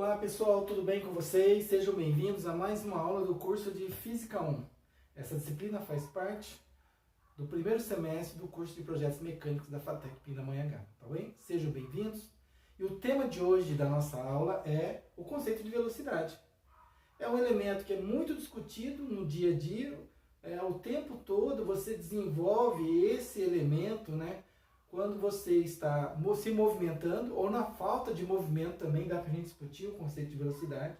Olá pessoal, tudo bem com vocês? Sejam bem-vindos a mais uma aula do curso de Física 1. Essa disciplina faz parte do primeiro semestre do curso de Projetos Mecânicos da FATEC Pindamonhangaba, tá bem? Sejam bem-vindos. E o tema de hoje da nossa aula é o conceito de velocidade. É um elemento que é muito discutido no dia a dia, o tempo todo você desenvolve esse elemento, né? Quando você está se movimentando, ou na falta de movimento também dá para a gente discutir o conceito de velocidade.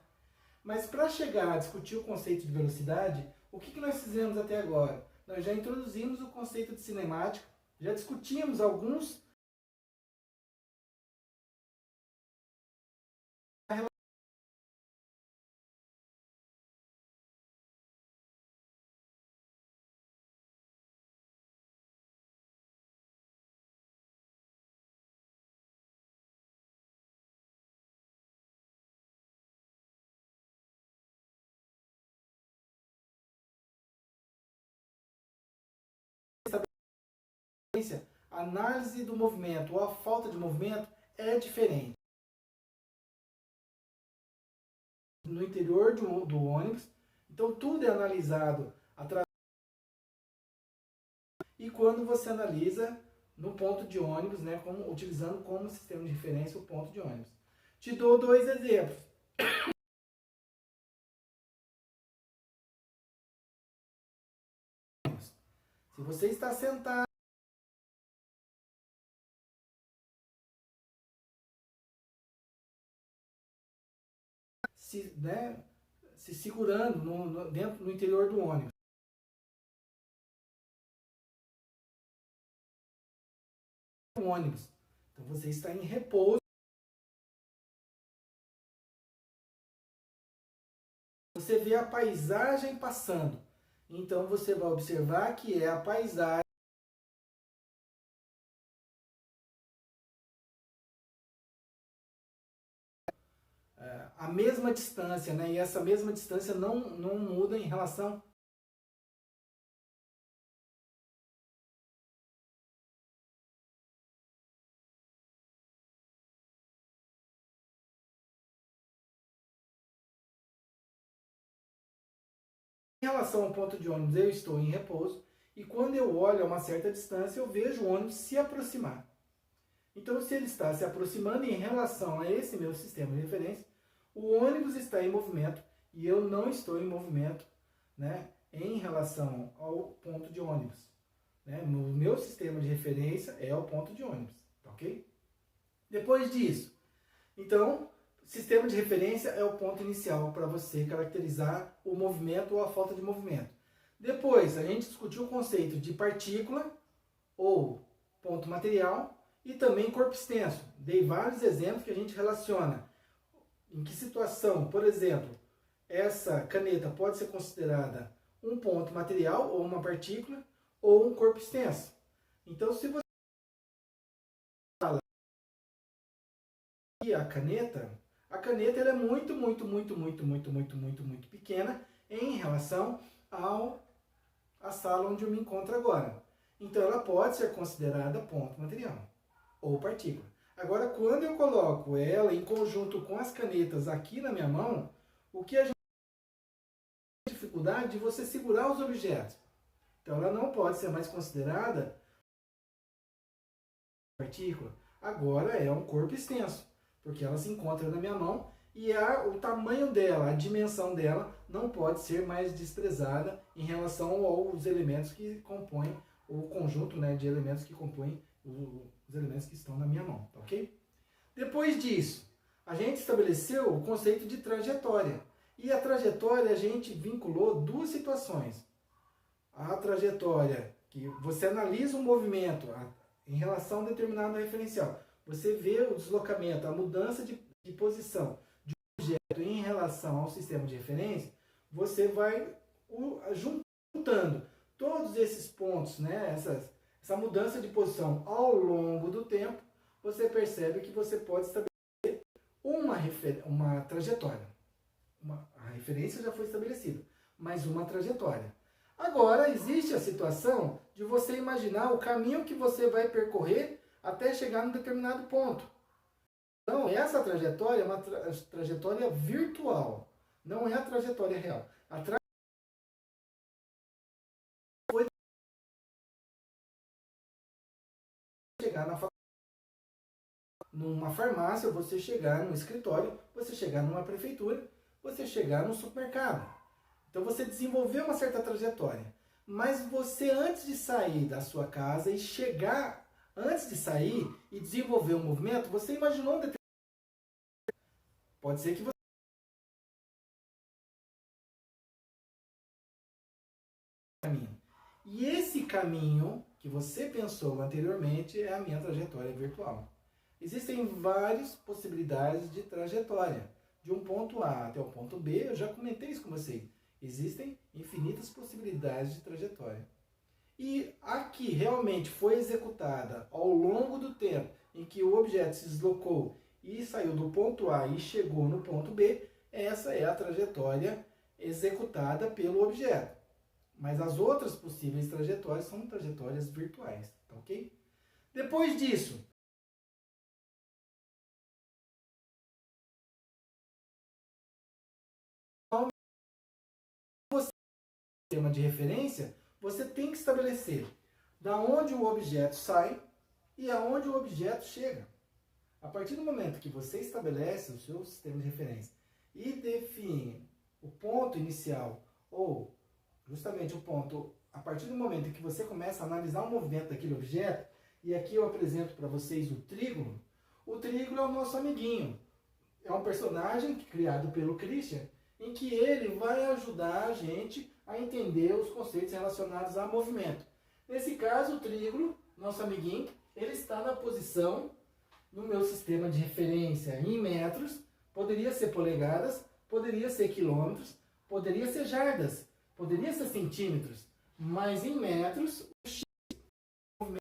Mas para chegar a discutir o conceito de velocidade, o que nós fizemos até agora? Nós já introduzimos o conceito de cinemática, já discutimos alguns a análise do movimento ou a falta de movimento é diferente. No interior do ônibus, então tudo é analisado através. E quando você analisa no ponto de ônibus, né, utilizando como sistema de referência o ponto de ônibus. Te dou dois exemplos. Se você está sentado se segurando no interior do ônibus. Então você está em repouso. Você vê a paisagem passando. Então você vai observar que é a paisagem. A mesma distância, né? E essa mesma distância não muda em relação ao ponto de ônibus. Eu estou em repouso e quando eu olho a uma certa distância, eu vejo o ônibus se aproximar. Então, se ele está se aproximando em relação a esse meu sistema de referência, o ônibus está em movimento e eu não estou em movimento, né, em relação ao ponto de ônibus. Né? O meu sistema de referência é o ponto de ônibus, tá ok? Depois disso, então, sistema de referência é o ponto inicial para você caracterizar o movimento ou a falta de movimento. Depois, a gente discutiu o conceito de partícula ou ponto material e também corpo extenso. Dei vários exemplos que a gente relaciona. Em que situação, por exemplo, essa caneta pode ser considerada um ponto material ou uma partícula ou um corpo extenso. Então, se você fala que a caneta ela é muito pequena em relação à sala onde eu me encontro agora. Então, ela pode ser considerada ponto material ou partícula. Agora, quando eu coloco ela em conjunto com as canetas aqui na minha mão, o que a gente tem dificuldade de você segurar os objetos. Então, ela não pode ser mais considerada partícula. Agora é um corpo extenso, porque ela se encontra na minha mão e o tamanho dela, a dimensão dela, não pode ser mais desprezada em relação aos elementos que compõem o conjunto, né, de elementos que compõem os elementos que estão na minha mão, tá ok? Depois disso, a gente estabeleceu o conceito de trajetória. E a trajetória a gente vinculou duas situações. A trajetória, que você analisa o movimento em relação a um determinado referencial. Você vê o deslocamento, a mudança de posição de um objeto em relação ao sistema de referência, você vai juntando todos esses pontos, né, essa mudança de posição ao longo do tempo, você percebe que você pode estabelecer uma trajetória. A referência já foi estabelecida, mas uma trajetória. Agora, existe a situação de você imaginar o caminho que você vai percorrer até chegar num determinado ponto. Então, essa trajetória é uma trajetória virtual, não é a trajetória real. A foi chegar numa farmácia, você chegar num escritório, você chegar numa prefeitura, você chegar num supermercado. Então você desenvolveu uma certa trajetória. Mas você, antes de sair da sua casa e chegar, antes de sair e desenvolver um movimento, você imaginou um determinado. Pode ser que você caminho. E esse caminho que você pensou anteriormente é a minha trajetória virtual. Existem várias possibilidades de trajetória. De um ponto A até o ponto B, eu já comentei isso com vocês. Existem infinitas possibilidades de trajetória. E a que realmente foi executada ao longo do tempo em que o objeto se deslocou e saiu do ponto A e chegou no ponto B, essa é a trajetória executada pelo objeto. Mas as outras possíveis trajetórias são trajetórias virtuais, tá ok? Depois disso, você tem uma de referência, você tem que estabelecer da onde o objeto sai e aonde o objeto chega. A partir do momento que você estabelece o seu sistema de referência e define o ponto inicial ou justamente o ponto, a partir do momento em que você começa a analisar o movimento daquele objeto, e aqui eu apresento para vocês o trígono é o nosso amiguinho. É um personagem criado pelo Christian, em que ele vai ajudar a gente a entender os conceitos relacionados a movimento. Nesse caso, o trígono, nosso amiguinho, ele está na posição no meu sistema de referência em metros, poderia ser polegadas, poderia ser quilômetros, poderia ser jardas, poderia ser centímetros, mas em metros, o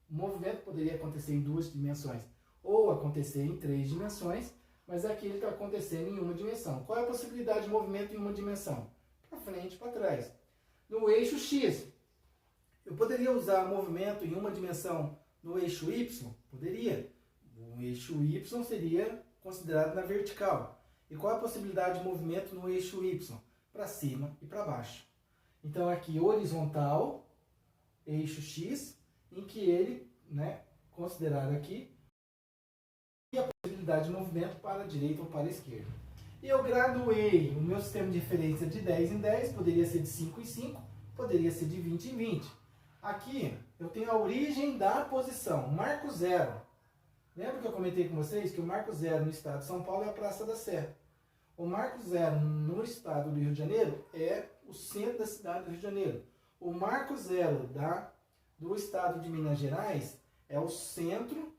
movimento poderia acontecer em 2 dimensões, ou acontecer em 3 dimensões, mas aqui ele está acontecendo em uma dimensão. Qual é a possibilidade de movimento em uma dimensão? Para frente e para trás. No eixo X, eu poderia usar movimento em uma dimensão no eixo Y? Poderia. O eixo Y seria considerado na vertical. E qual é a possibilidade de movimento no eixo Y? Para cima e para baixo. Então aqui horizontal, eixo X, em que ele, considerado aqui, e a possibilidade de movimento para a direita ou para a esquerda. E eu graduei o meu sistema de referência de 10 em 10, poderia ser de 5 em 5, poderia ser de 20 em 20. Aqui eu tenho a origem da posição, marco zero. Lembra que eu comentei com vocês que o marco zero no estado de São Paulo é a Praça da Sé. O marco zero no estado do Rio de Janeiro é o centro da cidade do Rio de Janeiro. O marco zero do estado de Minas Gerais é o centro.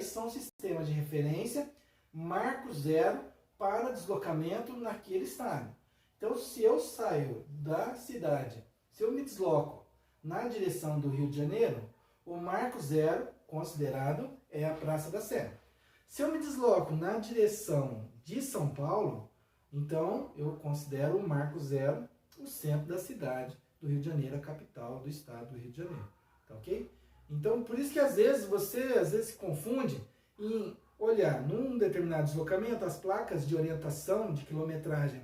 São sistemas de referência, marco zero para deslocamento naquele estado. Então, se eu saio da cidade, se eu me desloco na direção do Rio de Janeiro, o marco zero, considerado, é a Praça da Sé. Se eu me desloco na direção de São Paulo, então eu considero o marco zero o centro da cidade do Rio de Janeiro, a capital do estado do Rio de Janeiro. Tá ok? Então, por isso que às vezes você se confunde em olhar num determinado deslocamento as placas de orientação de quilometragem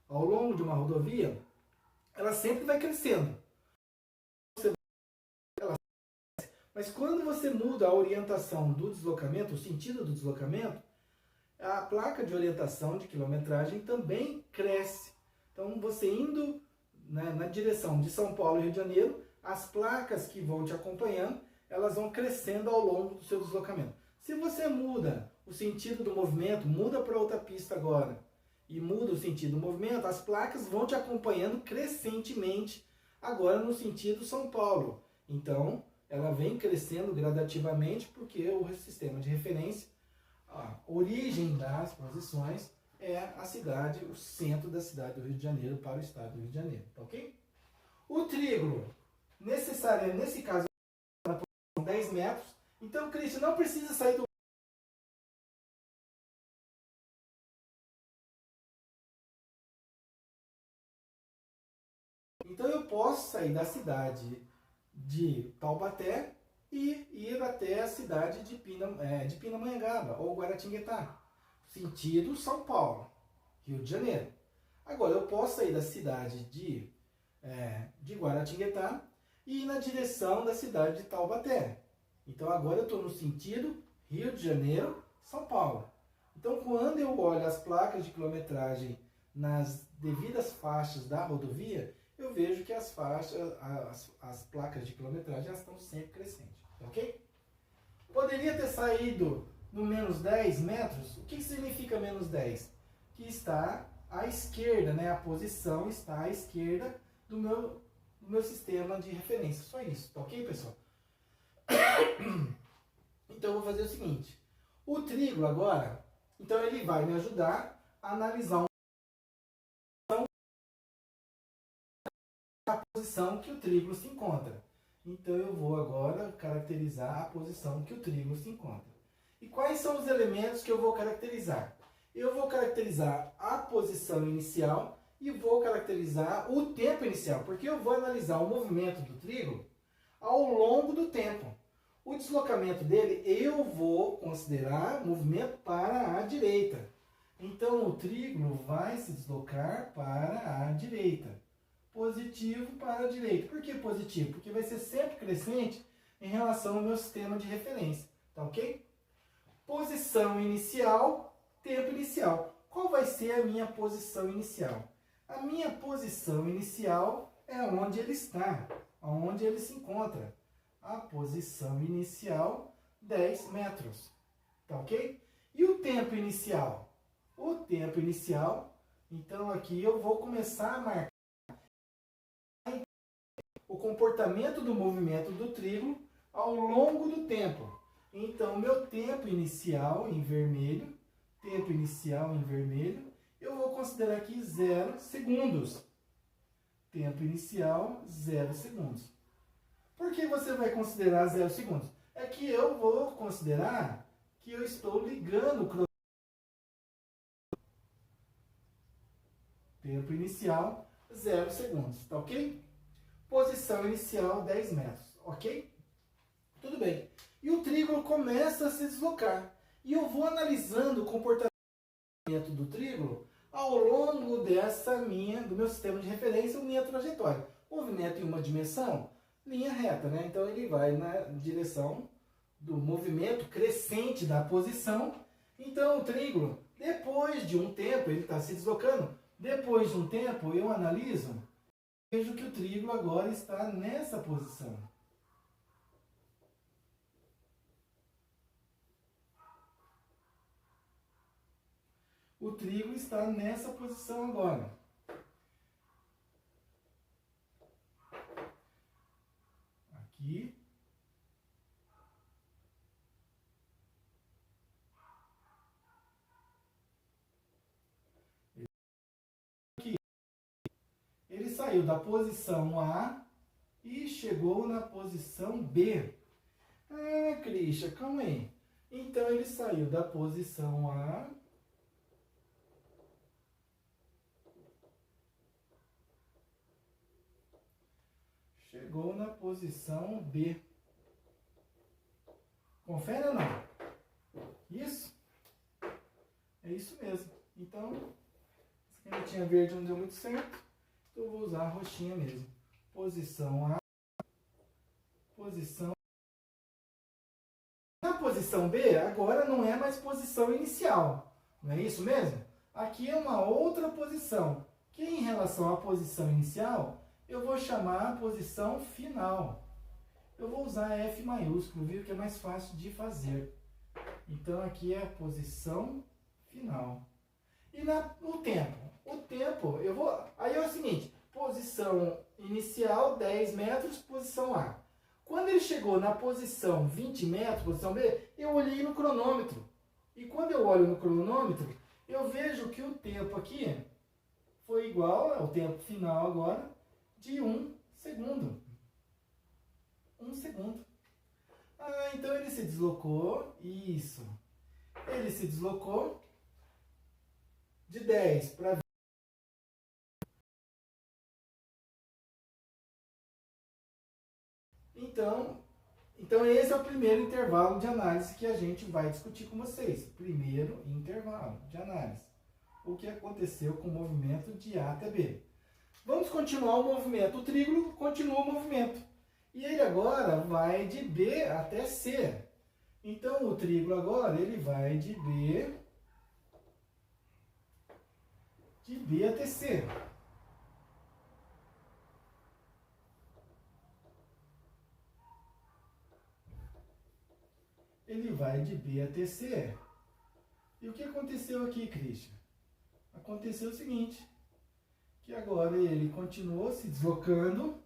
ao longo de uma rodovia, ela sempre vai crescendo. Mas quando você muda a orientação do deslocamento, o sentido do deslocamento, a placa de orientação de quilometragem também cresce. Então, você indo na direção de São Paulo e Rio de Janeiro, as placas que vão te acompanhando, elas vão crescendo ao longo do seu deslocamento. Se você muda o sentido do movimento, muda para outra pista agora, e muda o sentido do movimento, as placas vão te acompanhando crescentemente agora no sentido São Paulo. Então, ela vem crescendo gradativamente porque o sistema de referência, a origem das posições é a cidade, o centro da cidade do Rio de Janeiro para o estado do Rio de Janeiro, tá ok? O trígono, necessariamente, nesse caso, na posição 10 metros, então, Cristo não precisa sair do. Então eu posso sair da cidade de Taubaté e ir até a cidade de Pindamonhangaba ou Guaratinguetá, sentido São Paulo, Rio de Janeiro. Agora, eu posso sair da cidade de Guaratinguetá e ir na direção da cidade de Taubaté. Então, agora eu estou no sentido Rio de Janeiro, São Paulo. Então, quando eu olho as placas de quilometragem nas devidas faixas da rodovia, eu vejo que as placas de quilometragem elas estão sempre crescentes, ok? Poderia ter saído no menos 10 metros. O que significa menos 10? Que está à esquerda, né? A posição está à esquerda do meu sistema de referência. Só isso, tá ok, pessoal? Então, eu vou fazer o seguinte. O trígono agora, então ele vai me ajudar a analisar a posição que o trígono se encontra. Então, eu vou agora caracterizar a posição que o trígono se encontra. E quais são os elementos que eu vou caracterizar? Eu vou caracterizar a posição inicial e vou caracterizar o tempo inicial, porque eu vou analisar o movimento do trígono ao longo do tempo. O deslocamento dele eu vou considerar movimento para a direita. Então, o trígono vai se deslocar para a direita. Positivo para a direita. Por que positivo? Porque vai ser sempre crescente em relação ao meu sistema de referência. Tá ok? Posição inicial, tempo inicial. Qual vai ser a minha posição inicial? A minha posição inicial é onde ele está, onde ele se encontra. A posição inicial, 10 metros. Tá ok? E o tempo inicial? O tempo inicial, então aqui eu vou começar a marcar o comportamento do movimento do trígono ao longo do tempo. Então, meu tempo inicial em vermelho, eu vou considerar aqui 0 segundos. Tempo inicial, 0 segundos. Por que você vai considerar 0 segundos? É que eu vou considerar que eu estou ligando o cronômetro. Tempo inicial, 0 segundos, tá ok? Posição inicial, 10 metros, ok? Tudo bem. E o trígono começa a se deslocar. E eu vou analisando o comportamento do trígono ao longo do meu sistema de referência, minha trajetória. Movimento em uma dimensão, linha reta, né? Então ele vai na direção do movimento crescente da posição. Então o trígono, depois de um tempo, ele está se deslocando. Depois de um tempo, eu analiso, vejo que o trígono agora está nessa posição. O trígono está nessa posição agora. Aqui. Aqui. Ele saiu da posição A e chegou na posição B. Ah, Cristian, calma aí. Então ele saiu da posição A chegou na posição B. Confere ou não? Isso? É isso mesmo. Então, essa canetinha verde não deu muito certo. Então eu vou usar a roxinha mesmo. Posição A. Posição. Na posição B, agora não é mais posição inicial. Não é isso mesmo? Aqui é uma outra posição. Que em relação à posição inicial, eu vou chamar a posição final. Eu vou usar F maiúsculo, viu? Que é mais fácil de fazer. Então, aqui é a posição final. E no tempo? O tempo, aí é o seguinte, posição inicial, 10 metros, posição A. Quando ele chegou na posição 20 metros, posição B, eu olhei no cronômetro. E quando eu olho no cronômetro, eu vejo que o tempo aqui foi igual ao tempo final agora de 1 segundo. 1 segundo. Ah, então ele se deslocou, isso. Ele se deslocou de 10 para 20. Então esse é o primeiro intervalo de análise que a gente vai discutir com vocês. Primeiro intervalo de análise. O que aconteceu com o movimento de A até B. Vamos continuar o movimento. O trígono continua o movimento. E ele agora vai de B até C. Então o trígono agora ele vai de B até C. Ele vai de B até C. E o que aconteceu aqui, Christian? Aconteceu o seguinte, que agora ele continuou se deslocando,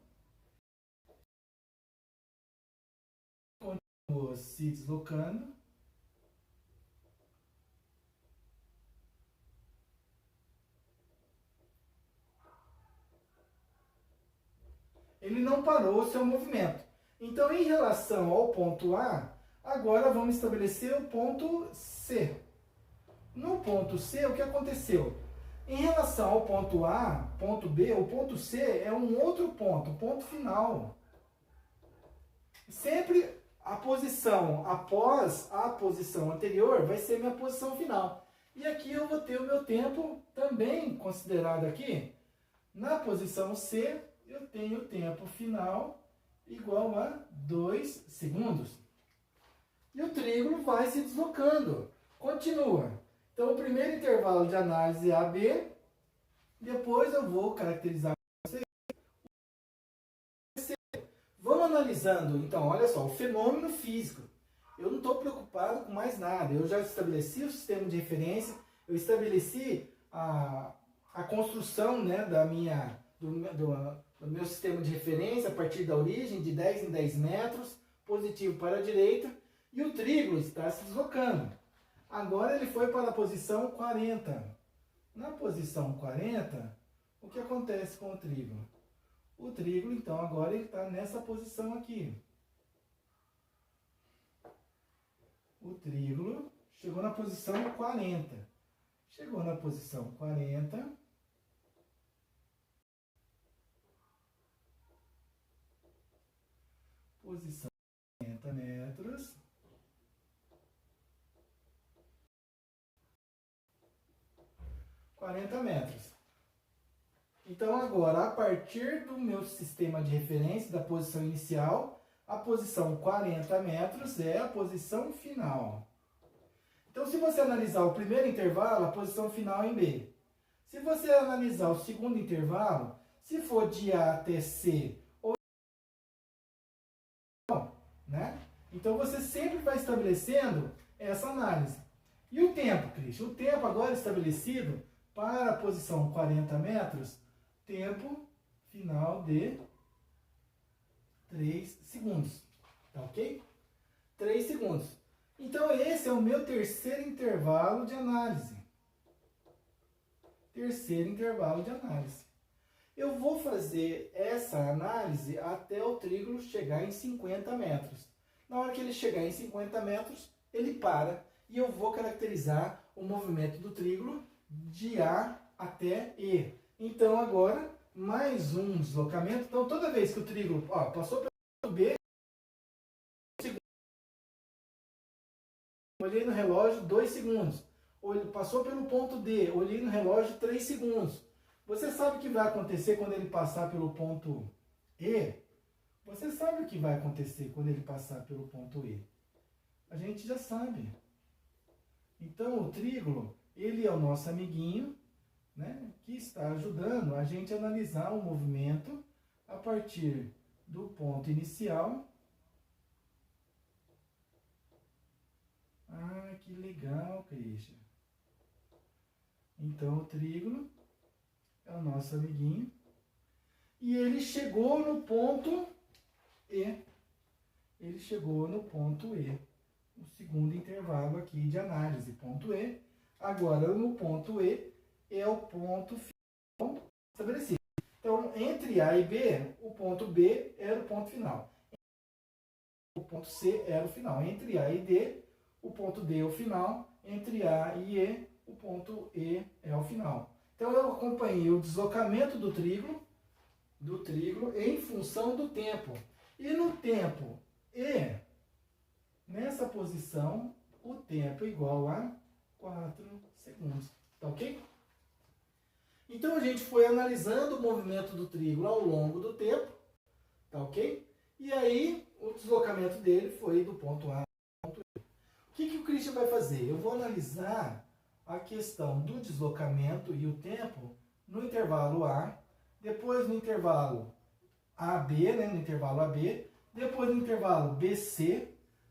ele não parou o seu movimento. Então, em relação ao ponto A, agora vamos estabelecer o ponto C. No ponto C, o que aconteceu? Em relação ao ponto A, ponto B, o ponto C é um outro ponto, o ponto final. Sempre a posição após a posição anterior vai ser minha posição final. E aqui eu vou ter o meu tempo também considerado aqui. Na posição C, eu tenho o tempo final igual a 2 segundos. E o trígono vai se deslocando. Continua. Então, o primeiro intervalo de análise é AB. Depois eu vou caracterizar para vocês. Vamos analisando, então, olha só, o fenômeno físico. Eu não estou preocupado com mais nada. Eu já estabeleci o sistema de referência, eu estabeleci a construção, né, do meu sistema de referência a partir da origem, de 10 em 10 metros, positivo para a direita, e o trígono está se deslocando. Agora ele foi para a posição 40. Na posição 40, o que acontece com o trígono? O trígono, então, agora ele está nessa posição aqui. O trígono chegou na posição 40. Chegou na posição 40. Posição 40 metros. Então, agora, a partir do meu sistema de referência, da posição inicial, a posição 40 metros é a posição final. Então, se você analisar o primeiro intervalo, a posição final é em B. Se você analisar o segundo intervalo, se for de A até C, ou né? Então, você sempre vai estabelecendo essa análise. E o tempo, Cristian? O tempo agora estabelecido para a posição 40 metros, tempo final de 3 segundos. Tá ok? 3 segundos. Então, esse é o meu terceiro intervalo de análise. Terceiro intervalo de análise. Eu vou fazer essa análise até o trígono chegar em 50 metros. Na hora que ele chegar em 50 metros, ele para e eu vou caracterizar o movimento do trígono de A até E. Então, agora, mais um deslocamento. Então, toda vez que o trígono passou pelo ponto B, olhei no relógio 2 segundos. Passou pelo ponto D, olhei no relógio 3 segundos. Você sabe o que vai acontecer quando ele passar pelo ponto E? Você sabe o que vai acontecer quando ele passar pelo ponto E? A gente já sabe. Então, o trígono, ele é o nosso amiguinho, né, que está ajudando a gente a analisar o movimento a partir do ponto inicial. Ah, que legal, Christian. Então, o trígono é o nosso amiguinho. E ele chegou no ponto E. Ele chegou no ponto E. O segundo intervalo aqui de análise, ponto E. Agora, no ponto E, é o ponto final estabelecido. Então, entre A e B, o ponto B era o ponto final. O ponto C era o final. Entre A e D, o ponto D é o final. Entre A e E, o ponto E é o final. Então, eu acompanhei o deslocamento do trígono em função do tempo. E no tempo E, nessa posição, o tempo é igual a 4 segundos. Tá ok? Então a gente foi analisando o movimento do trígono ao longo do tempo. Tá ok? E aí o deslocamento dele foi do ponto A ao ponto E. O que o Christian vai fazer? Eu vou analisar a questão do deslocamento e o tempo no intervalo A, depois no intervalo AB, né, no intervalo AB, depois no intervalo BC,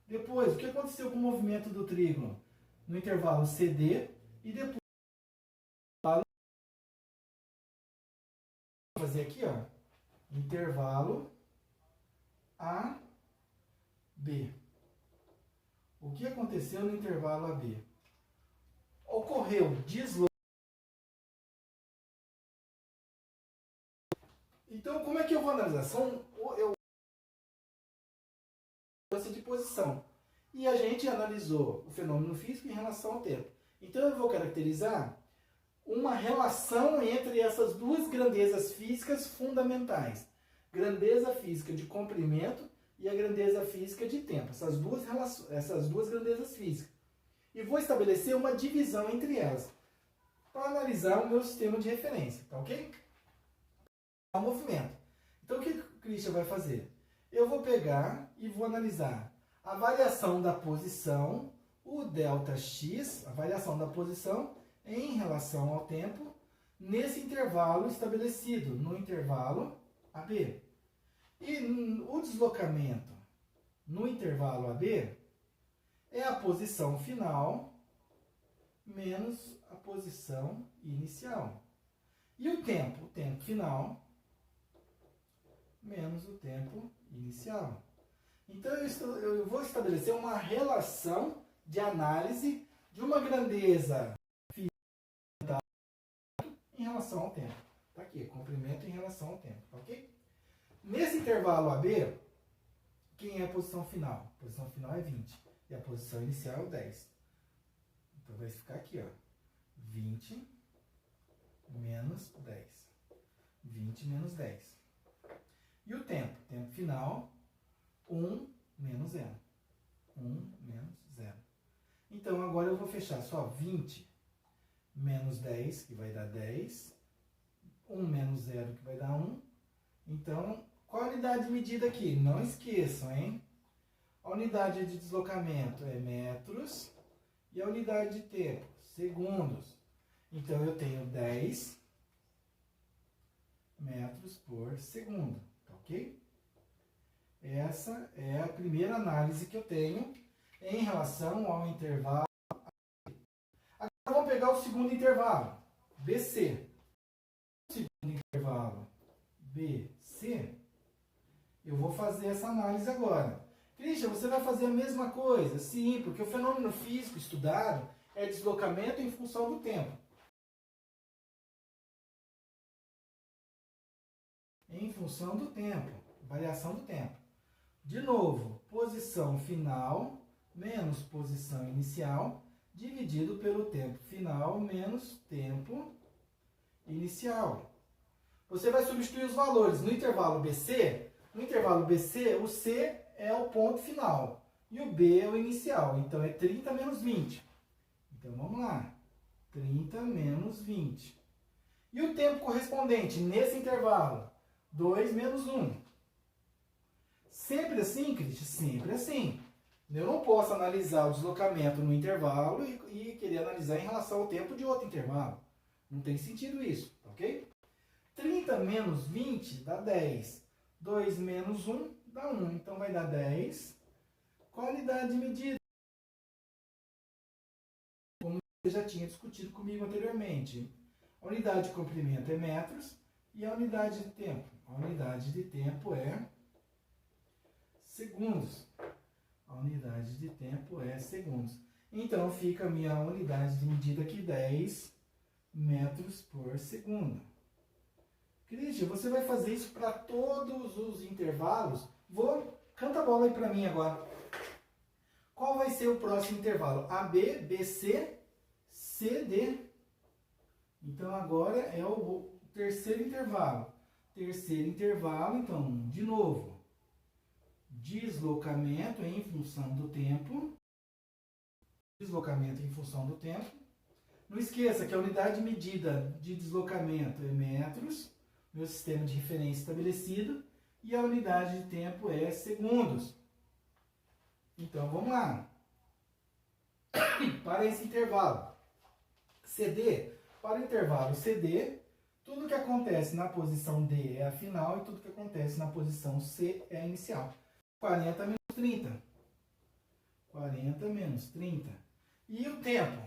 depois o que aconteceu com o movimento do trígono no intervalo CD e depois vou fazer aqui, ó, intervalo AB. O que aconteceu no intervalo AB? Ocorreu deslocamento. Então, como é que eu vou analisar? Eu de posição. E a gente analisou o fenômeno físico em relação ao tempo. Então, eu vou caracterizar uma relação entre essas duas grandezas físicas fundamentais. Grandeza física de comprimento e a grandeza física de tempo. Essas duas grandezas físicas. E vou estabelecer uma divisão entre elas para analisar o meu sistema de referência, tá ok? O movimento. Então, o que o Christian vai fazer? Eu vou pegar e vou analisar a variação da posição, o ΔX, a variação da posição em relação ao tempo, nesse intervalo estabelecido, no intervalo AB. E o deslocamento no intervalo AB é a posição final menos a posição inicial. E o tempo final menos o tempo inicial. Então, eu vou estabelecer uma relação de análise de uma grandeza física em relação ao tempo. Está aqui, comprimento em relação ao tempo, ok? Nesse intervalo AB, quem é a posição final? A posição final é 20 e a posição inicial é 10. Então, vai ficar aqui, ó, 20 menos 10. 20 menos 10. E o tempo? Tempo final, 1 menos 0. 1 menos 0. Então, agora eu vou fechar só 20 menos 10, que vai dar 10. 1 menos 0, que vai dar 1. Então, qual a unidade de medida aqui? Não esqueçam, hein? A unidade de deslocamento é metros e a unidade de tempo, segundos. Então, eu tenho 10 metros por segundo. Ok? Essa é a primeira análise que eu tenho em relação ao intervalo. Agora vamos pegar o segundo intervalo, BC. O segundo intervalo, BC, eu vou fazer essa análise agora. Christian, você vai fazer a mesma coisa? Sim, porque o fenômeno físico estudado é deslocamento em função do tempo. Em função do tempo, variação do tempo. De novo, posição final menos posição inicial, dividido pelo tempo final menos tempo inicial. Você vai substituir os valores. No intervalo BC, o C é o ponto final e o B é o inicial. Então, é 30 menos 20. Então, vamos lá. 30 menos 20. E o tempo correspondente nesse intervalo? 2 menos 1. Sempre assim, Cristian? Sempre assim. Eu não posso analisar o deslocamento no intervalo e querer analisar em relação ao tempo de outro intervalo. Não tem sentido isso, ok? 30 menos 20 dá 10. 2 menos 1 dá 1. Então, vai dar 10. Qual a unidade de medida? Como você já tinha discutido comigo anteriormente. A unidade de comprimento é metros e a unidade de tempo? A unidade de tempo é segundos. A unidade de tempo é segundos. Então, fica a minha unidade de medida aqui, 10 metros por segundo. Christian, você vai fazer isso para todos os intervalos? Canta a bola aí para mim agora. Qual vai ser o próximo intervalo? AB, BC, CD. Então, agora é o terceiro intervalo. Terceiro intervalo, então, de novo. deslocamento em função do tempo. Deslocamento em função do tempo. Não esqueça que a unidade de medida de deslocamento é metros, meu sistema de referência estabelecido, e a unidade de tempo é segundos. Então, vamos lá. Para esse intervalo CD, para o intervalo CD, tudo que acontece na posição D é a final e tudo que acontece na posição C é a inicial. 40 menos 30. 40 menos 30. E o tempo?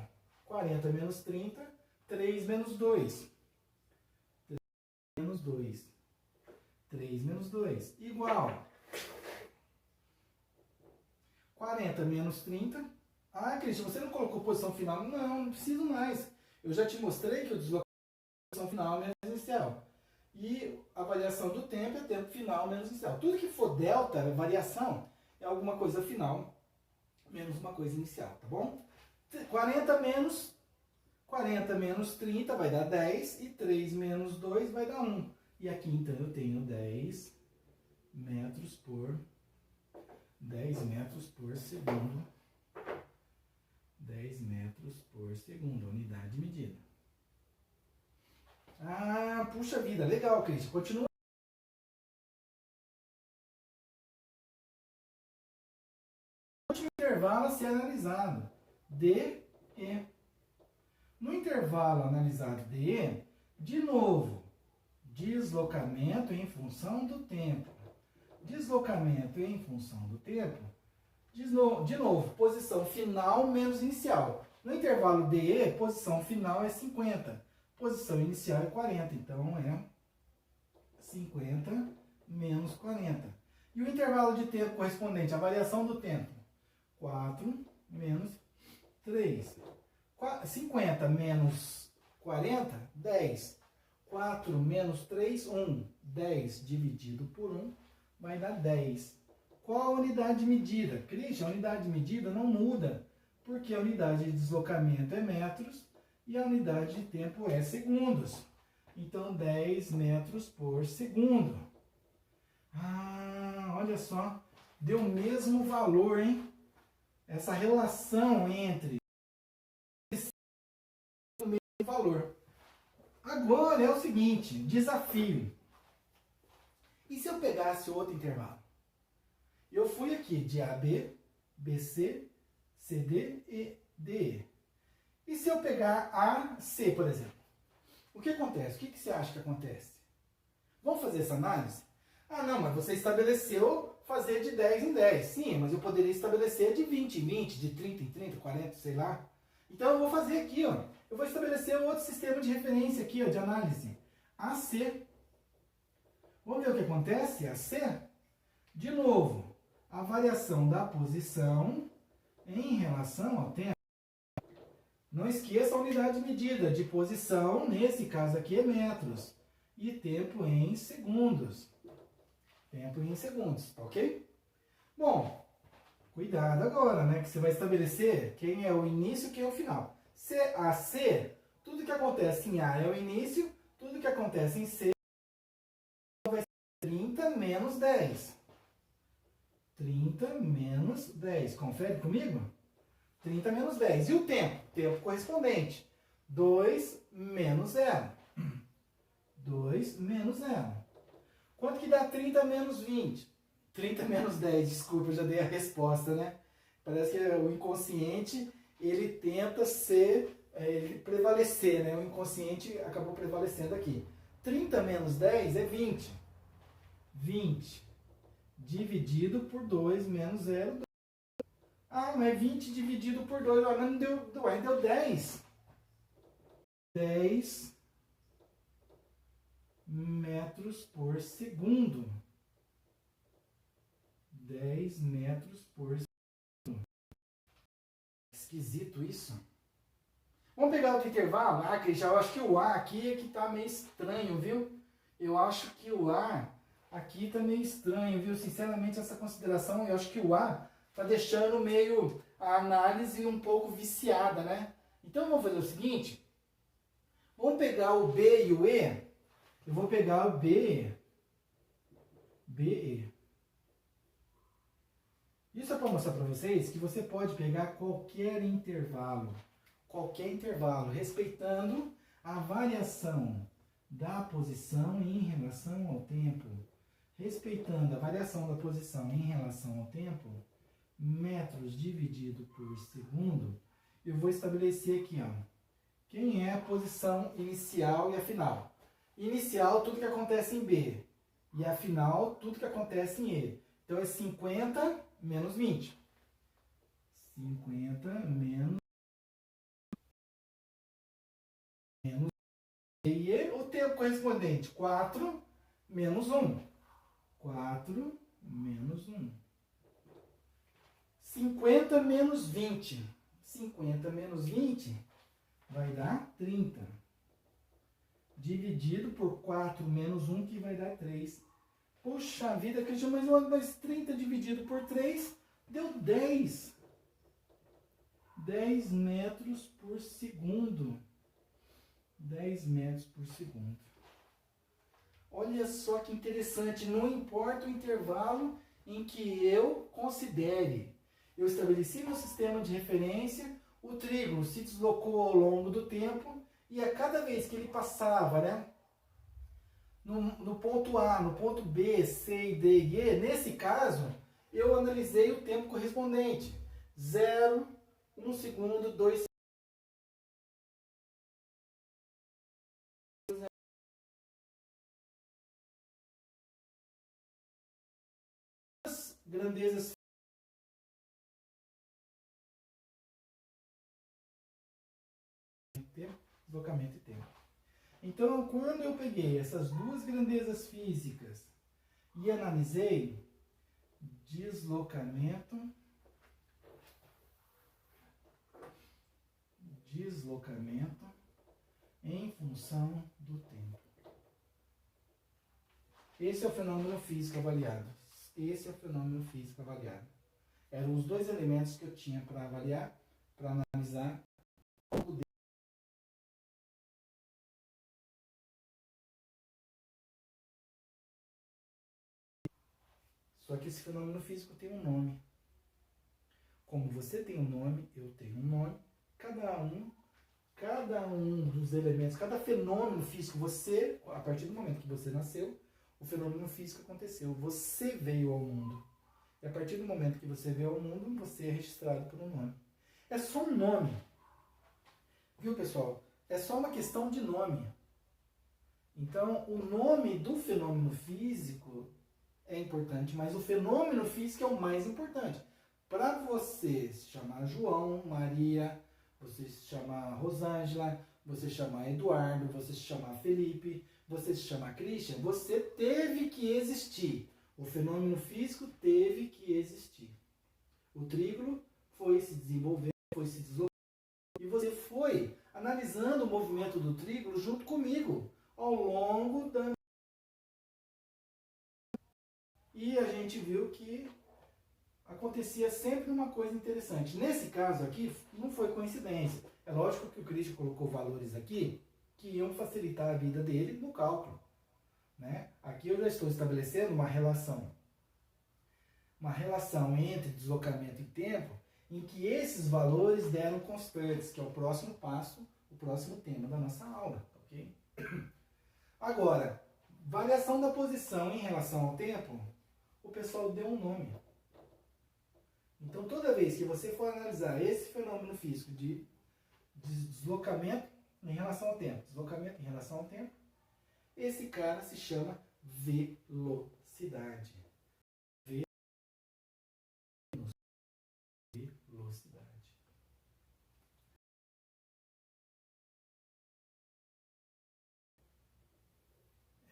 40 menos 30, 3 menos 2. 3 menos 2. 3 menos 2. Igual. 40 menos 30. Ah, Cristian, você não colocou posição final? Não, não preciso mais. Eu já te mostrei que o deslocamento é posição final menos inicial. E a variação do tempo é tempo final menos inicial. Tudo que for delta, variação, é alguma coisa final menos uma coisa inicial, tá bom? 40 menos 30 vai dar 10 e 3 menos 2 vai dar 1. E aqui então eu tenho 10 metros por segundo. 10 metros por segundo, unidade de medida. Ah, puxa vida, legal, Cristian. Continua. Último intervalo a ser analisado. DE. No intervalo analisado DE, de novo, deslocamento em função do tempo. Deslocamento em função do tempo. De novo, posição final menos inicial. No intervalo DE, posição final é 50. Posição inicial é 40. Então, é 50 menos 40. E o intervalo de tempo correspondente à variação do tempo? 4 menos 3. 50 menos 40, 10. 4 menos 3, 1. 10 dividido por 1 vai dar 10. Qual a unidade de medida? Cristian, a unidade de medida não muda, porque a unidade de deslocamento é metros e a unidade de tempo é segundos. Então, 10 metros por segundo. Ah, olha só, deu o mesmo valor, hein? Essa relação entre o mesmo valor. Agora é o seguinte, desafio. E se eu pegasse outro intervalo? Eu fui aqui de AB, BC, CD e DE. E se eu pegar AC, por exemplo? O que acontece? O que você acha que acontece? Vamos fazer essa análise? Ah, não, mas você estabeleceu fazer de 10 em 10. Sim, mas eu poderia estabelecer de 20 em 20, de 30 em 30, 40, sei lá. Então eu vou fazer aqui, ó. Eu vou estabelecer um outro sistema de referência aqui, ó, de análise. AC. Vamos ver o que acontece? AC. De novo, a variação da posição em relação ao tempo. Não esqueça a unidade de medida de posição, nesse caso aqui é metros. E tempo em segundos. Tempo em segundos, tá ok? Bom, cuidado agora, né? Que você vai estabelecer quem é o início e quem é o final. AC, tudo que acontece em A é o início, tudo que acontece em C vai ser 30 menos 10. 30 menos 10. Confere comigo? 30 menos 10. E o tempo? Tempo correspondente. 2 menos 0. 2 menos 0. Quanto que dá 30 menos 20? 30 menos 10. Desculpa, eu já dei a resposta, né? Parece que o inconsciente, ele tenta ele prevalecer, né? O inconsciente acabou prevalecendo aqui. 30 menos 10 é 20. 20 dividido por 2 menos 0. Ah, mas 20 dividido por 2, não deu 10. 10 metros por segundo. 10 metros por segundo. Esquisito isso. Vamos pegar outro intervalo? Ah, Cristian, eu acho que o A aqui é que tá meio estranho, viu? Eu acho que o A aqui tá meio estranho, viu? Sinceramente, essa consideração, eu acho que o A tá deixando meio a análise um pouco viciada, né? Então, vamos fazer o seguinte. Vamos pegar o B e o E. Eu vou pegar o BE. Isso é para mostrar para vocês que você pode pegar qualquer intervalo, respeitando a variação da posição em relação ao tempo. Respeitando a variação da posição em relação ao tempo, metros dividido por segundo, eu vou estabelecer aqui, ó, quem é a posição inicial e a final. Inicial, tudo que acontece em B. E a final, tudo que acontece em E. Então, é 50 menos 20. 50 menos E. O tempo correspondente, 4 menos 1. 4 menos 1. 50 menos 20. 50 menos 20 vai dar 30. Dividido por 4 menos 1, que vai dar 3. Puxa vida, Cristian, mas 30 dividido por 3 deu 10. 10 metros por segundo. 10 metros por segundo. Olha só que interessante, não importa o intervalo em que eu considere. Eu estabeleci meu sistema de referência, o trígono se deslocou ao longo do tempo e a cada vez que ele passava, né, no ponto A, no ponto B, C, D e E, nesse caso, eu analisei o tempo correspondente. 0, 1 segundo, 2 segundos. Grandezas tempo, deslocamento e tempo. Então, quando eu peguei essas duas grandezas físicas e analisei deslocamento em função do tempo. Esse é o fenômeno físico avaliado. Eram os dois elementos que eu tinha para avaliar, para analisar o Só que esse fenômeno físico tem um nome. Como você tem um nome, eu tenho um nome. Cada um dos elementos, cada fenômeno físico, você, a partir do momento que você nasceu, o fenômeno físico aconteceu. Você veio ao mundo. E a partir do momento que você veio ao mundo, você é registrado por um nome. É só um nome. Viu, pessoal? É só uma questão de nome. Então, o nome do fenômeno físico é importante, mas o fenômeno físico é o mais importante. Para você se chamar João, Maria, você se chamar Rosângela, você se chamar Eduardo, você se chamar Felipe, você se chamar Christian, você teve que existir. O fenômeno físico teve que existir. O trígono foi se desenvolvendo, foi se deslocando, e você foi analisando o movimento do trígono junto comigo ao longo da... E a gente viu que acontecia sempre uma coisa interessante. Nesse caso aqui, não foi coincidência. É lógico que o Christian colocou valores aqui que iam facilitar a vida dele no cálculo, né? Aqui eu já estou estabelecendo uma relação entre deslocamento e tempo, em que esses valores deram constantes, que é o próximo passo, o próximo tema da nossa aula, ok? Agora, variação da posição em relação ao tempo, o pessoal deu um nome. Então, toda vez que você for analisar esse fenômeno físico de deslocamento em relação ao tempo, esse cara se chama velocidade. Velocidade.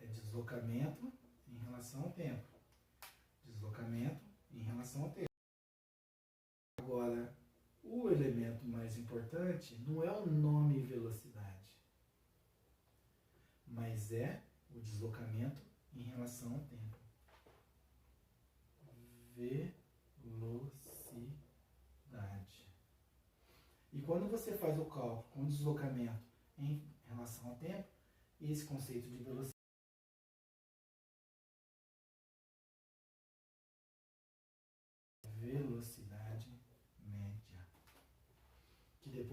É deslocamento em relação ao tempo. Agora, o elemento mais importante não é o nome velocidade, mas é o deslocamento em relação ao tempo. Velocidade. E quando você faz o cálculo com deslocamento em relação ao tempo, esse conceito de velocidade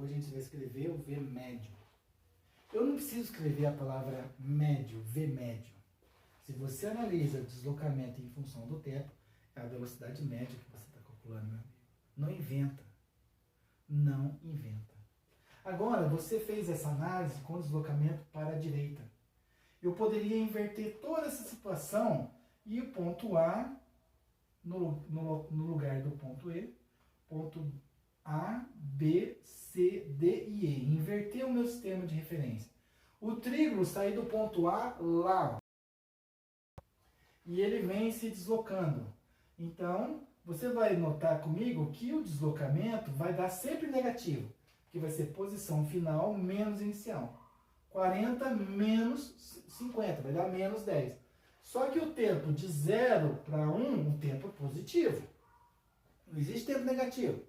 depois a gente vai escrever o V médio. Eu não preciso escrever a palavra médio, V médio. Se você analisa o deslocamento em função do tempo, é a velocidade média que você está calculando, meu amigo. Não inventa. Não inventa. Agora, você fez essa análise com deslocamento para a direita. Eu poderia inverter toda essa situação e o ponto A no lugar do ponto E, ponto A, B, C, D e E. Inverter o meu sistema de referência. O trígono sai do ponto A lá. E ele vem se deslocando. Então, você vai notar comigo que o deslocamento vai dar sempre negativo. Que vai ser posição final menos inicial. 40 menos 50, vai dar menos 10. Só que o tempo de 0 para 1, o tempo é positivo. Não existe tempo negativo.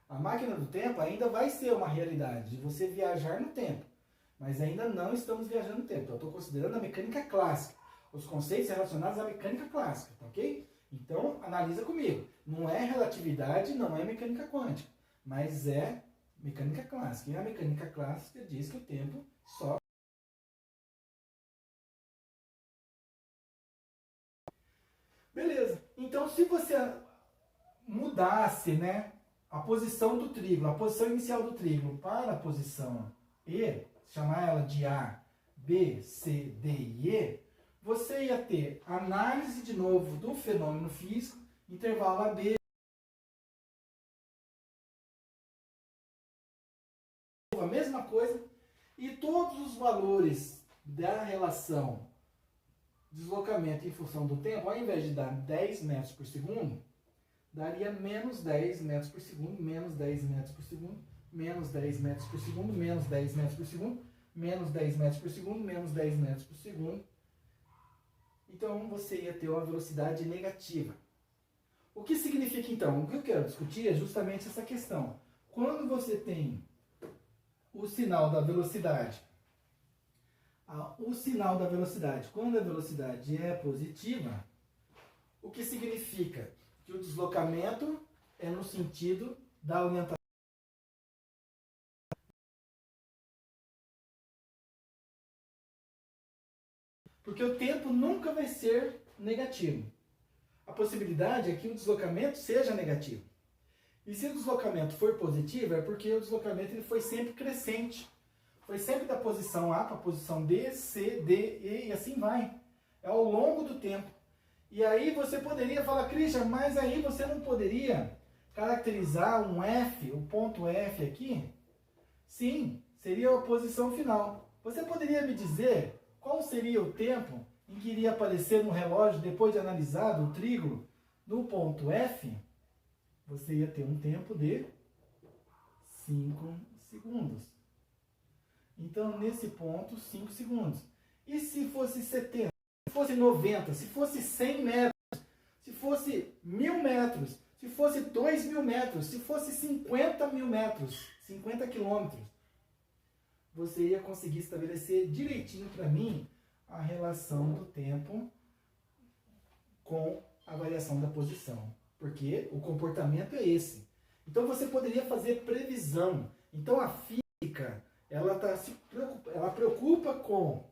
A máquina do tempo ainda vai ser uma realidade de você viajar no tempo. Mas ainda não estamos viajando no tempo. Eu estou considerando a mecânica clássica. Os conceitos relacionados à mecânica clássica, tá ok? Então, analisa comigo. Não é relatividade, não é mecânica quântica. Mas é mecânica clássica. E a mecânica clássica diz que o tempo só... Beleza. Então, se você mudasse, né, a posição do trígono, a posição inicial do trígono para a posição E, chamar ela de A, B, C, D e E, você ia ter análise de novo do fenômeno físico, intervalo AB, a mesma coisa, e todos os valores da relação deslocamento em função do tempo, ao invés de dar 10 metros por segundo, daria menos 10 metros por segundo, menos 10 metros por segundo, menos 10 metros por segundo, menos 10 metros por segundo, menos 10 metros por segundo, menos 10 metros por segundo. Então, você ia ter uma velocidade negativa. O que significa, então? O que eu quero discutir é justamente essa questão. Quando você tem o sinal da velocidade, quando a velocidade é positiva, o que significa? Que o deslocamento é no sentido da orientação. Porque o tempo nunca vai ser negativo. A possibilidade é que o deslocamento seja negativo. E se o deslocamento for positivo, é porque o deslocamento ele foi sempre crescente. Foi sempre da posição A para a posição B, C, D, E e assim vai. É ao longo do tempo. E aí você poderia falar, Christian, mas aí você não poderia caracterizar um F, o ponto F aqui? Sim, seria a posição final. Você poderia me dizer qual seria o tempo em que iria aparecer no relógio depois de analisado o trígono no ponto F? Você ia ter um tempo de 5 segundos. Então, nesse ponto, 5 segundos. E se fosse 70, se fosse 90, se fosse 100 metros, se fosse 1000 metros, se fosse 2000 metros, se fosse 50 mil metros, 50 quilômetros, você ia conseguir estabelecer direitinho para mim a relação do tempo com a variação da posição. Porque o comportamento é esse. Então você poderia fazer previsão. Então a física, ela preocupa com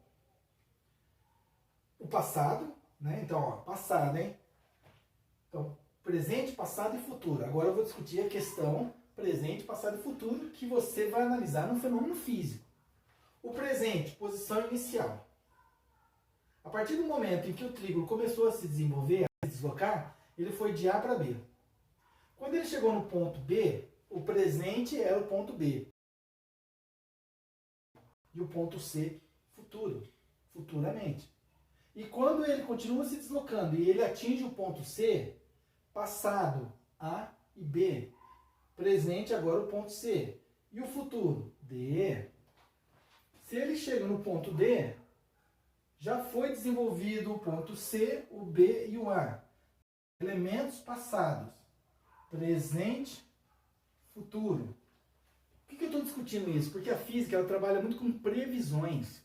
o passado, né? Então, ó, passado, hein? Então, presente, passado e futuro. Agora eu vou discutir a questão presente, passado e futuro que você vai analisar no fenômeno físico. O presente, posição inicial. A partir do momento em que o trígono começou a se desenvolver, a se deslocar, ele foi de A para B. Quando ele chegou no ponto B, o presente era o ponto B. E o ponto C, futuro, futuramente. E quando ele continua se deslocando e ele atinge o ponto C, passado A e B, presente agora o ponto C. E o futuro, D. Se ele chega no ponto D, já foi desenvolvido o ponto C, o B e o A. Elementos passados, presente, futuro. Por que eu estou discutindo isso? Porque a física ela trabalha muito com previsões.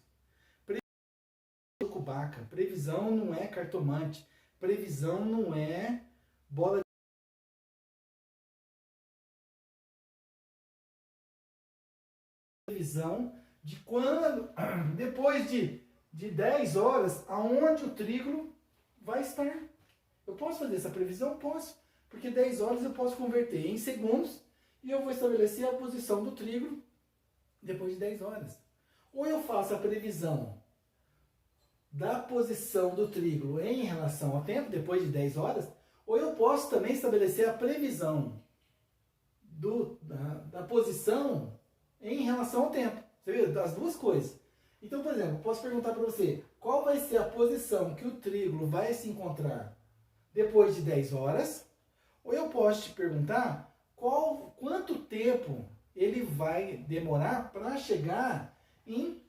Previsão não é cartomante. Previsão não é bola previsão de quando, depois de 10 horas, aonde o trigo vai estar. Eu posso fazer essa previsão? Posso. Porque 10 horas eu posso converter em segundos e eu vou estabelecer a posição do trigo depois de 10 horas. Ou eu faço a previsão da posição do trigo em relação ao tempo, depois de 10 horas, ou eu posso também estabelecer a previsão da posição em relação ao tempo. Você viu? Das duas coisas. Então, por exemplo, eu posso perguntar para você, qual vai ser a posição que o trigo vai se encontrar depois de 10 horas? Ou eu posso te perguntar quanto tempo ele vai demorar para chegar em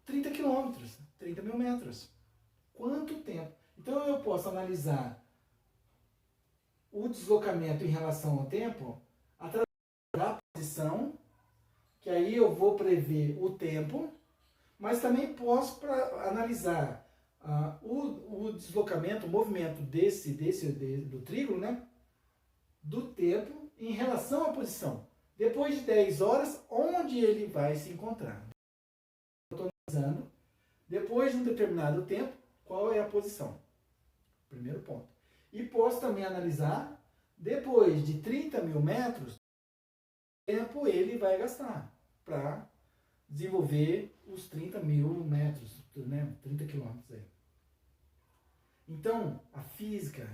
30 quilômetros, 30 mil metros. Quanto tempo? Então eu posso analisar o deslocamento em relação ao tempo através da posição, que aí eu vou prever o tempo, mas também posso analisar o deslocamento, o movimento do trigo, né? Do tempo em relação à posição. Depois de 10 horas, onde ele vai se encontrar? Estou analisando, depois de um determinado tempo, qual é a posição? Primeiro ponto. E posso também analisar, depois de 30 mil metros, quanto tempo ele vai gastar para desenvolver os 30 mil metros, né? 30 quilômetros aí. Então, a física,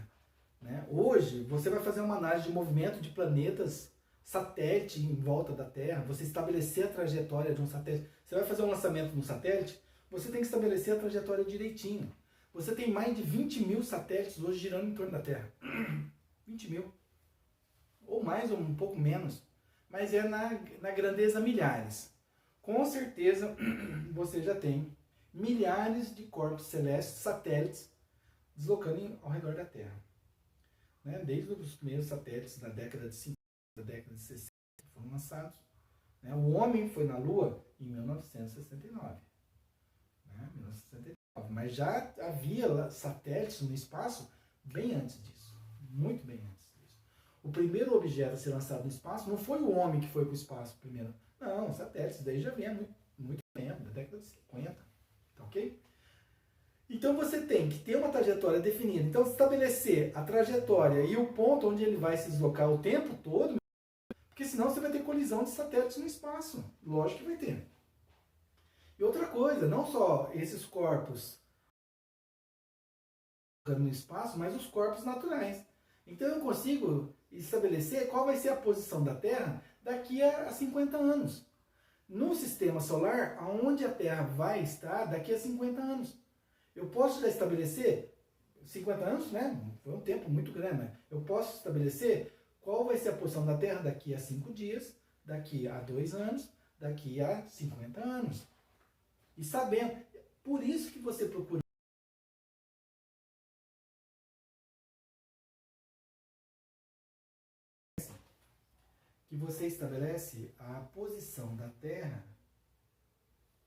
né? Hoje, você vai fazer uma análise de movimento de planetas, satélite em volta da Terra, você estabelecer a trajetória de um satélite. Você vai fazer um lançamento de um satélite, você tem que estabelecer a trajetória direitinho. Você tem mais de 20 mil satélites hoje girando em torno da Terra. 20 mil. Ou mais, ou um pouco menos. Mas é na grandeza milhares. Com certeza, você já tem milhares de corpos celestes, satélites, deslocando ao redor da Terra. Né? Desde os primeiros satélites da década de 50, da década de 60, foram lançados. Né? O homem foi na Lua em 1969. Né? 1969. Mas já havia satélites no espaço bem antes disso. Muito bem antes disso. O primeiro objeto a ser lançado no espaço não foi o homem que foi para o espaço primeiro. Não, satélites daí já vem há muito tempo, da década de 50. Tá ok? Então você tem que ter uma trajetória definida. Então estabelecer a trajetória e o ponto onde ele vai se deslocar o tempo todo, porque senão você vai ter colisão de satélites no espaço. Lógico que vai ter. E outra coisa, não só esses corpos no espaço, mas os corpos naturais. Então eu consigo estabelecer qual vai ser a posição da Terra daqui a 50 anos. No sistema solar, aonde a Terra vai estar daqui a 50 anos. Eu posso já estabelecer, 50 anos, né? Foi um tempo muito grande, né? Eu posso estabelecer qual vai ser a posição da Terra daqui a 5 dias, daqui a 2 anos, daqui a 50 anos. E sabendo, por isso que você procura que você estabelece a posição da Terra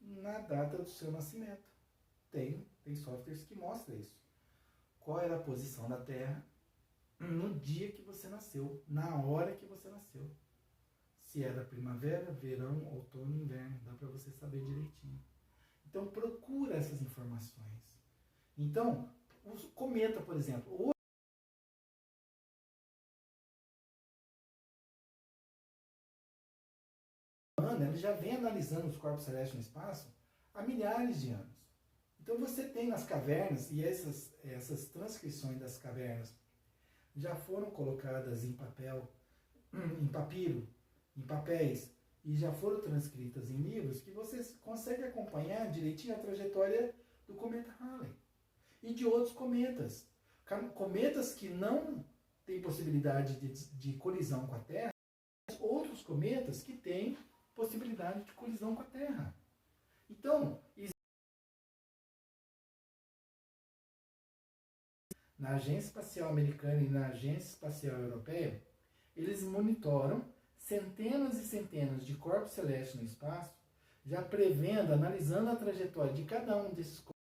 na data do seu nascimento. Tem softwares que mostram isso. Qual era a posição da Terra no dia que você nasceu, na hora que você nasceu. Se era primavera, verão, outono, inverno, dá para você saber direitinho. Então procura essas informações. Então, o cometa, por exemplo, ele já vem analisando os corpos celestes no espaço há milhares de anos. Então você tem nas cavernas, e essas transcrições das cavernas já foram colocadas em papel, em papiro, em papéis, e já foram transcritas em livros, que você consegue acompanhar direitinho a trajetória do cometa Halley. E de outros cometas. Cometas que não têm possibilidade de colisão com a Terra, mas outros cometas que têm possibilidade de colisão com a Terra. Então, na Agência Espacial Americana e na Agência Espacial Europeia, eles monitoram centenas e centenas de corpos celestes no espaço, já prevendo, analisando a trajetória de cada um desses corpos.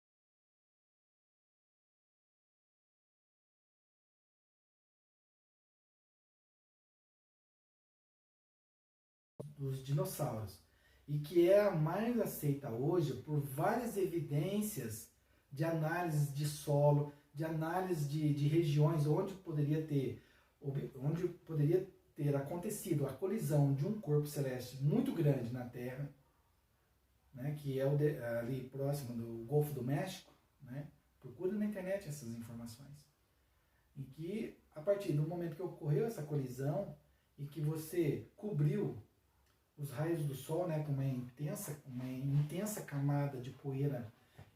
Dos dinossauros. e que é a mais aceita hoje por várias evidências de análise de solo, de análise de regiões onde poderia ter acontecido a colisão de um corpo celeste muito grande na Terra, né, que é ali próximo do Golfo do México, né? Procura na internet essas informações. E que, a partir do momento que ocorreu essa colisão e que você cobriu os raios do Sol, né, com uma intensa camada de poeira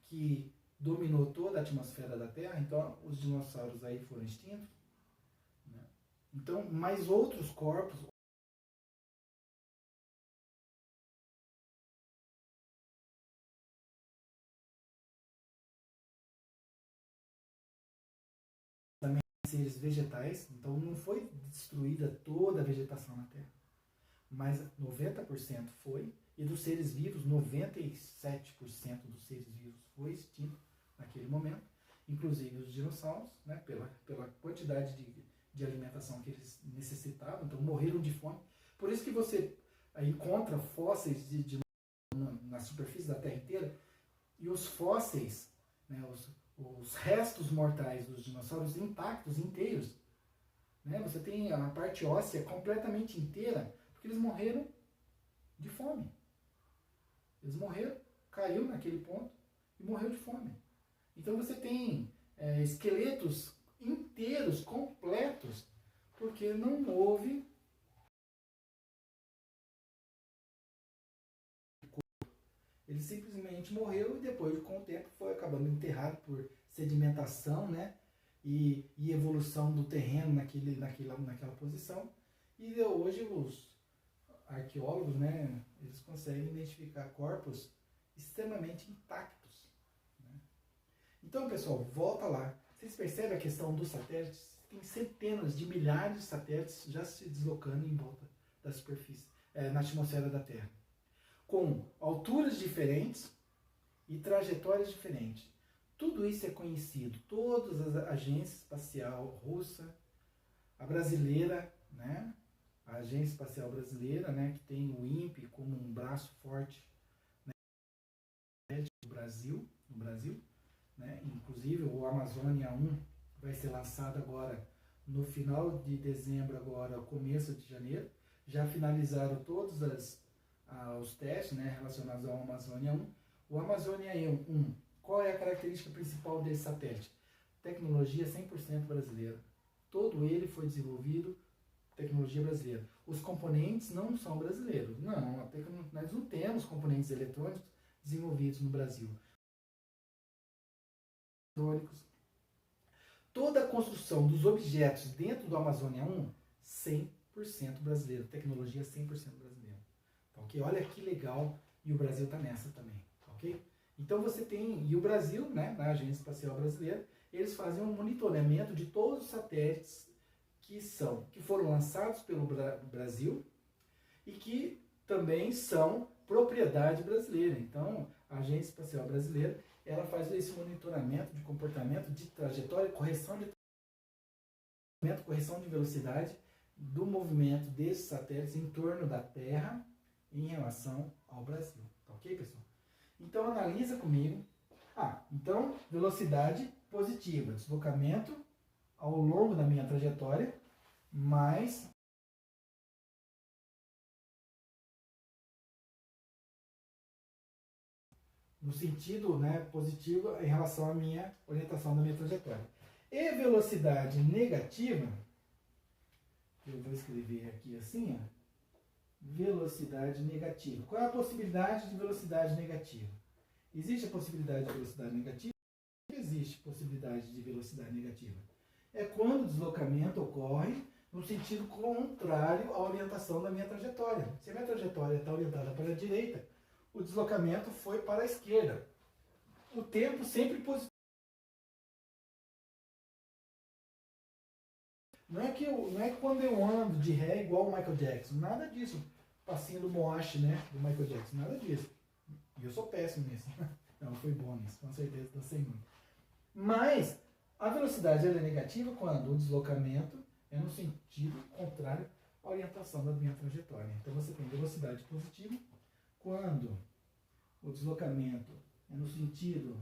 que dominou toda a atmosfera da Terra, então os dinossauros aí foram extintos. Né? Então, mais outros corpos, também seres vegetais, então não foi destruída toda a vegetação na Terra, mas 90% foi, e dos seres vivos, 97% dos seres vivos foi extinto naquele momento, inclusive os dinossauros, né, pela quantidade de alimentação que eles necessitavam, então morreram de fome. Por isso que você encontra fósseis na superfície da Terra inteira, e os fósseis, né, os restos mortais dos dinossauros intactos, inteiros. Né? Você tem a parte óssea completamente inteira, porque eles morreram de fome. Eles morreram, caiu naquele ponto e morreu de fome. Então você tem esqueletos inteiros, completos, porque não houve. Ele simplesmente morreu e depois, com o tempo, foi acabando enterrado por sedimentação, né? E evolução do terreno naquela posição. E hoje os arqueólogos, né, eles conseguem identificar corpos extremamente intactos. Né? Então, pessoal, volta lá. Vocês percebem a questão dos satélites? Tem centenas de milhares de satélites já se deslocando em volta da superfície, na atmosfera da Terra, com alturas diferentes e trajetórias diferentes. Tudo isso é conhecido. Todas as agências espacial russa, a brasileira, né? A Agência Espacial Brasileira, né, que tem o INPE como um braço forte, né, no Brasil, né? Inclusive o Amazônia 1 vai ser lançado agora no final de dezembro, agora começo de janeiro. Já finalizaram todos os testes, né, relacionados ao Amazônia 1. O Amazônia 1, qual é a característica principal desse satélite? Tecnologia 100% brasileira. Todo ele foi desenvolvido tecnologia brasileira. Os componentes não são brasileiros. Não, nós não temos componentes eletrônicos desenvolvidos no Brasil. Toda a construção dos objetos dentro do Amazônia 1, 100% brasileiro. Tecnologia 100% brasileira. Ok? Olha que legal. E o Brasil está nessa também. Ok? Então você tem, e o Brasil, né, na Agência Espacial Brasileira, eles fazem um monitoramento de todos os satélites que foram lançados pelo Brasil e que também são propriedade brasileira. Então, a Agência Espacial Brasileira, ela faz esse monitoramento de comportamento, de trajetória, correção de velocidade do movimento desses satélites em torno da Terra em relação ao Brasil. Tá ok, pessoal? Então, analisa comigo. Então, velocidade positiva, deslocamento ao longo da minha trajetória, mais no sentido, né, positivo em relação à minha orientação da minha trajetória. E velocidade negativa, eu vou escrever aqui assim, ó, velocidade negativa. Qual é a possibilidade de velocidade negativa? Existe a possibilidade de velocidade negativa? Existe possibilidade de velocidade negativa. É quando o deslocamento ocorre no sentido contrário à orientação da minha trajetória. Se a minha trajetória está orientada para a direita, o deslocamento foi para a esquerda. O tempo sempre positivo. Não é que quando eu ando de ré igual o Michael Jackson, nada disso. Passinho do Moash, né, do Michael Jackson, nada disso. E eu sou péssimo nisso. Não, foi bom nisso, com certeza, dancei muito. Mas a velocidade ela é negativa quando o deslocamento é no sentido contrário à orientação da minha trajetória. Então você tem velocidade positiva Quando o deslocamento é no sentido,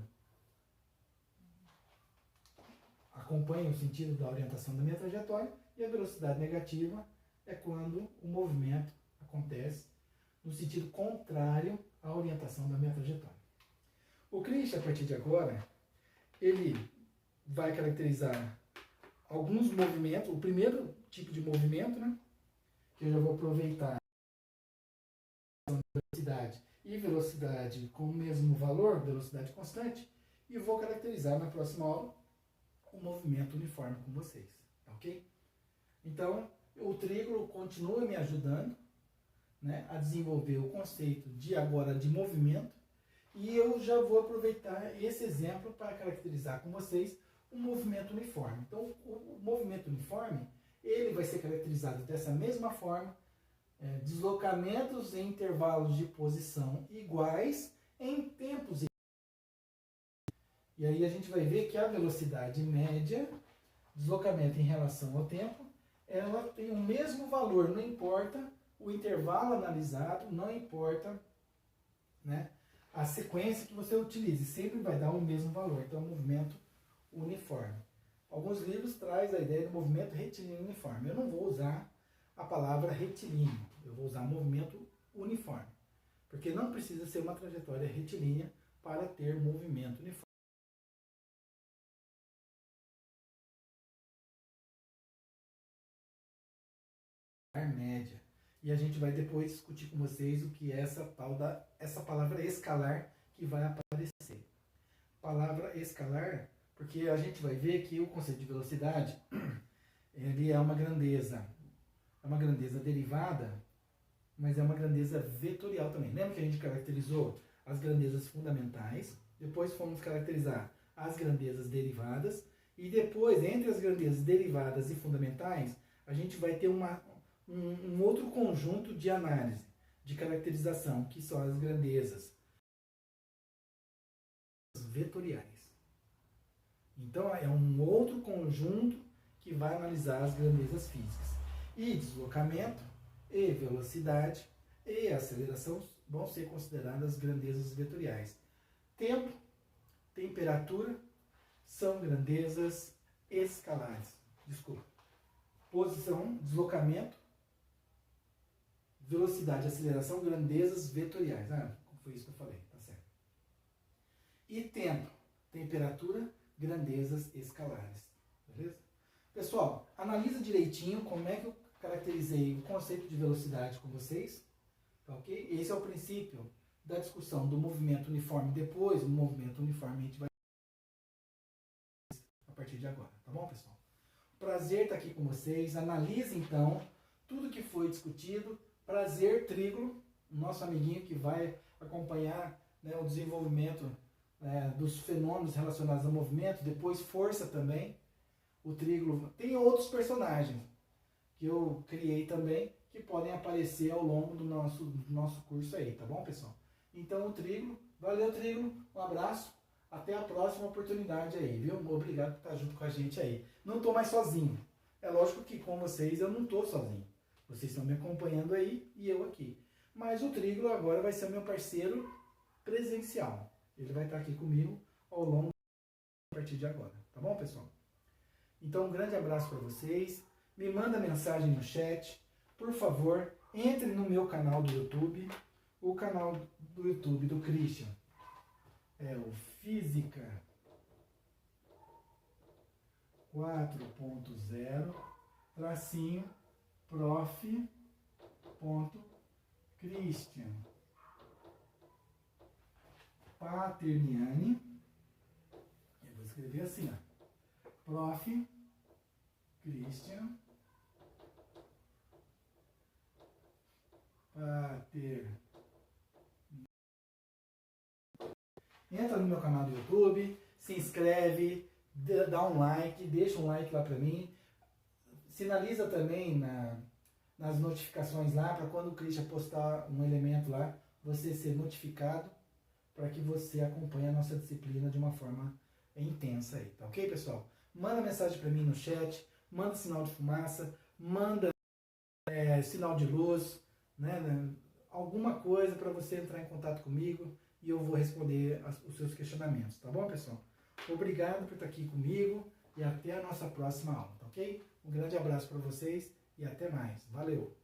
acompanha o sentido da orientação da minha trajetória, e a velocidade negativa é quando o movimento acontece no sentido contrário à orientação da minha trajetória. O Christian, a partir de agora, ele vai caracterizar alguns movimentos, o primeiro tipo de movimento, né, que eu já vou aproveitar velocidade e velocidade com o mesmo valor, velocidade constante, e vou caracterizar na próxima aula o movimento uniforme com vocês, ok? Então, o trígono continua me ajudando, né, a desenvolver o conceito de agora de movimento, e eu já vou aproveitar esse exemplo para caracterizar com vocês o movimento uniforme. Então, o movimento uniforme, ele vai ser caracterizado dessa mesma forma, deslocamentos em intervalos de posição iguais em tempos iguais. E aí a gente vai ver que a velocidade média, deslocamento em relação ao tempo, ela tem o mesmo valor, não importa o intervalo analisado, não importa, né, a sequência que você utilize, sempre vai dar o mesmo valor. Então, movimento uniforme. Alguns livros trazem a ideia do movimento retilíneo uniforme. Eu não vou usar a palavra retilíneo, eu vou usar movimento uniforme, porque não precisa ser uma trajetória retilínea para ter movimento uniforme. Média. E a gente vai depois discutir com vocês o que é essa palavra escalar que vai aparecer. Palavra escalar, porque a gente vai ver que o conceito de velocidade ele é uma grandeza derivada, mas é uma grandeza vetorial também. Lembra que a gente caracterizou as grandezas fundamentais, depois fomos caracterizar as grandezas derivadas, e depois, entre as grandezas derivadas e fundamentais, a gente vai ter um outro conjunto de análise, de caracterização, que são as grandezas vetoriais. Então, é um outro conjunto que vai analisar as grandezas físicas. E deslocamento, e velocidade, e aceleração vão ser consideradas grandezas vetoriais. Tempo, temperatura, são grandezas escalares. Desculpa. Posição, deslocamento, velocidade, aceleração, grandezas vetoriais. Foi isso que eu falei, tá certo. E tempo, temperatura, grandezas escalares. Beleza? Pessoal, analisa direitinho como é que eu caracterizei o conceito de velocidade com vocês. Tá ok? Esse é o princípio da discussão do movimento uniforme. Depois, o movimento uniforme a gente vai a partir de agora. Tá bom, pessoal? Prazer estar aqui com vocês. Analise, então, tudo que foi discutido. Prazer, trígono, nosso amiguinho que vai acompanhar, né, o desenvolvimento dos fenômenos relacionados ao movimento. Depois, força também. O trígono. Tem outros personagens que eu criei também, que podem aparecer ao longo do nosso curso aí, tá bom, pessoal? Então, o trígono. Valeu, trígono. Um abraço. Até a próxima oportunidade aí, viu? Obrigado por estar junto com a gente aí. Não estou mais sozinho. É lógico que com vocês eu não estou sozinho. Vocês estão me acompanhando aí e eu aqui. Mas o trígono agora vai ser meu parceiro presencial. Ele vai estar aqui comigo ao longo a partir de agora. Tá bom, pessoal? Então, um grande abraço para vocês. Me manda mensagem no chat. Por favor, entre no meu canal do YouTube. O canal do YouTube do Christian é o Física 4.0 tracinho prof.Christian Paterniani. Eu vou escrever assim, ó. Prof. Christian Paterniani. Entra no meu canal do YouTube, se inscreve, dá um like, deixa um like lá pra mim. Sinaliza também nas notificações lá, para quando o Christian postar um elemento lá, você ser notificado, para que você acompanhe a nossa disciplina de uma forma intensa aí, tá ok, pessoal? Manda mensagem para mim no chat, manda sinal de fumaça, manda sinal de luz, né? alguma coisa para você entrar em contato comigo e eu vou responder os seus questionamentos, tá bom, pessoal? Obrigado por estar aqui comigo e até a nossa próxima aula, tá ok? Um grande abraço para vocês e até mais. Valeu!